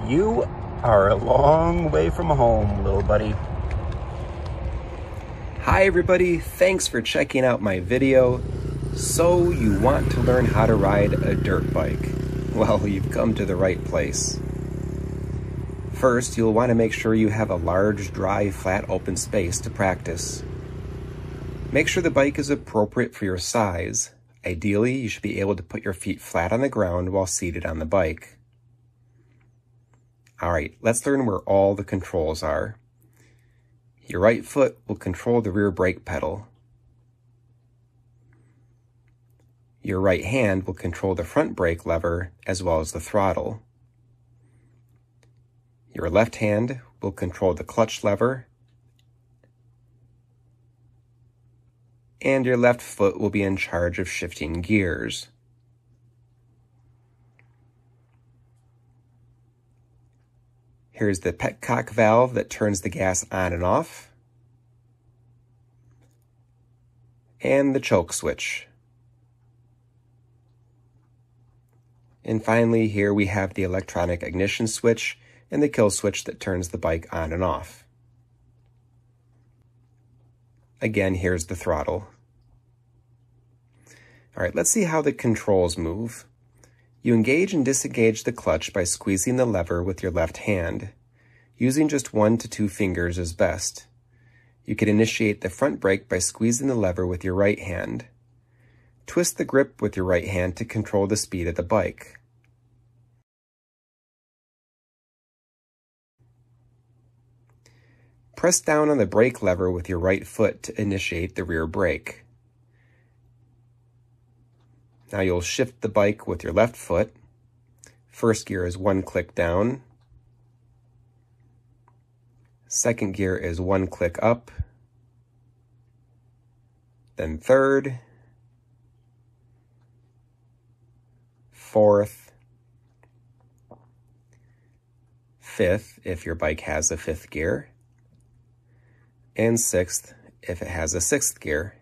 You are a long way from home, little buddy. Hi everybody, thanks for checking out my video. So you want to learn how to ride a dirt bike? Well, you've come to the right place. First, you'll want to make sure you have a large, dry, flat, open space to practice. Make sure the bike is appropriate for your size. Ideally, you should be able to put your feet flat on the ground while seated on the bike. Alright, let's learn where all the controls are. Your right foot will control the rear brake pedal. Your right hand will control the front brake lever as well as the throttle. Your left hand will control the clutch lever, and your left foot will be in charge of shifting gears. Here's the petcock valve that turns the gas on and off, and the choke switch. And finally, here we have the electronic ignition switch and the kill switch that turns the bike on and off. Again, here's the throttle. All right, let's see how the controls move. You engage and disengage the clutch by squeezing the lever with your left hand. Using just 1 to 2 fingers is best. You can initiate the front brake by squeezing the lever with your right hand. Twist the grip with your right hand to control the speed of the bike. Press down on the brake lever with your right foot to initiate the rear brake. Now you'll shift the bike with your left foot. First gear is 1 click down. Second gear is 1 click up. Then third. Fourth. Fifth, if your bike has a 5th gear. And 6th, if it has a 6th gear.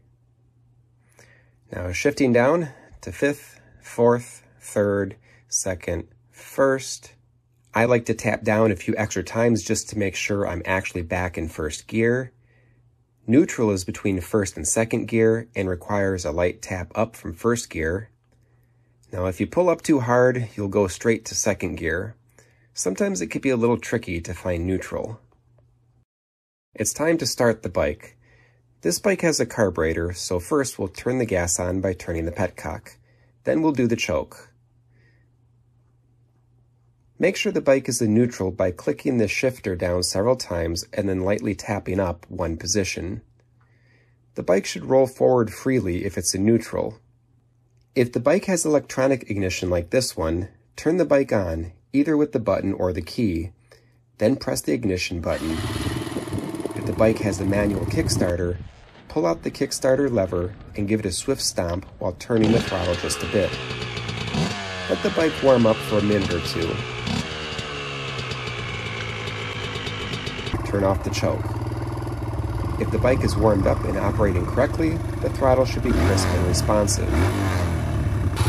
Now shifting down to 5th, 4th, 3rd, 2nd, 1st. I like to tap down a few extra times just to make sure I'm actually back in 1st gear. Neutral is between 1st and 2nd gear and requires a light tap up from 1st gear. Now if you pull up too hard, you'll go straight to 2nd gear. Sometimes it can be a little tricky to find neutral. It's time to start the bike. This bike has a carburetor, so first we'll turn the gas on by turning the petcock. Then we'll do the choke. Make sure the bike is in neutral by clicking the shifter down several times and then lightly tapping up 1 position. The bike should roll forward freely if it's in neutral. If the bike has electronic ignition like this one, turn the bike on, either with the button or the key, then press the ignition button. If the bike has a manual kickstarter, pull out the kickstarter lever and give it a swift stomp while turning the throttle just a bit. Let the bike warm up for a minute or 2. Turn off the choke. If the bike is warmed up and operating correctly, the throttle should be crisp and responsive.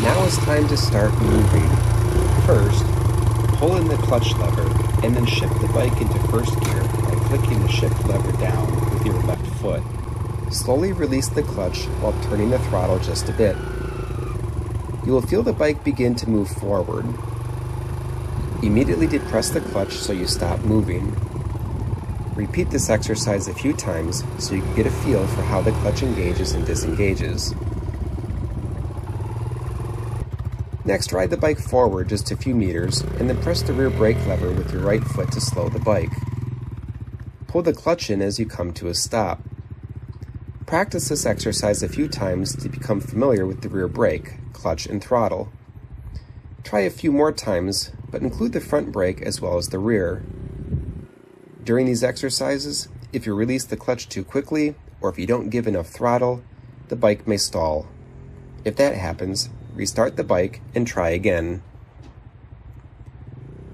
Now it's time to start moving. First, pull in the clutch lever and then shift the bike into 1st gear by clicking the shift lever down with your left foot. Slowly release the clutch while turning the throttle just a bit. You will feel the bike begin to move forward. Immediately depress the clutch so you stop moving. Repeat this exercise a few times so you can get a feel for how the clutch engages and disengages. Next, ride the bike forward just a few meters and then press the rear brake lever with your right foot to slow the bike. Pull the clutch in as you come to a stop. Practice this exercise a few times to become familiar with the rear brake, clutch, and throttle. Try a few more times, but include the front brake as well as the rear. During these exercises, if you release the clutch too quickly, or if you don't give enough throttle, the bike may stall. If that happens, restart the bike and try again.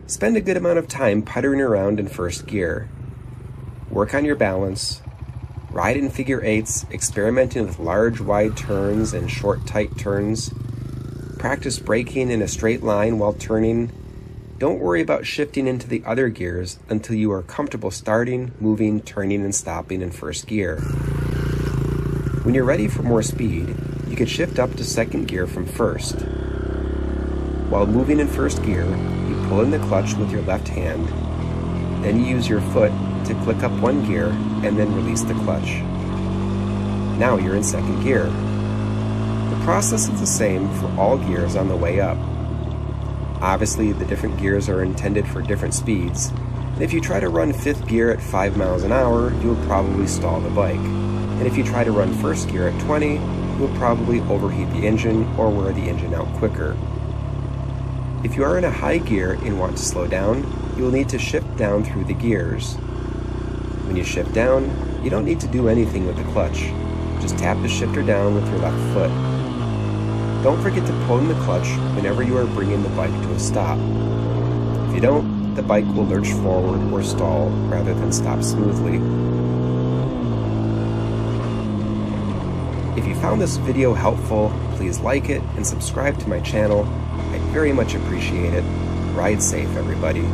Spend a good amount of time puttering around in 1st gear. Work on your balance. Ride in figure 8s, experimenting with large wide turns and short tight turns. Practice braking in a straight line while turning. Don't worry about shifting into the other gears until you are comfortable starting, moving, turning, and stopping in first gear. When you're ready for more speed, you can shift up to second gear from first. While moving in first gear, you pull in the clutch with your left hand, then you use your foot to click up one gear and then release the clutch. Now you're in second gear. The process is the same for all gears on the way up. Obviously, the different gears are intended for different speeds, and if you try to run fifth gear at 5 miles an hour, you'll probably stall the bike. And if you try to run first gear at 20, you'll probably overheat the engine or wear the engine out quicker. If you are in a high gear and want to slow down, you will need to shift down through the gears. When you shift down, you don't need to do anything with the clutch. Just tap the shifter down with your left foot. Don't forget to pull in the clutch whenever you are bringing the bike to a stop. If you don't, the bike will lurch forward or stall rather than stop smoothly. If you found this video helpful, please like it and subscribe to my channel. I'd very much appreciate it. Ride safe, everybody.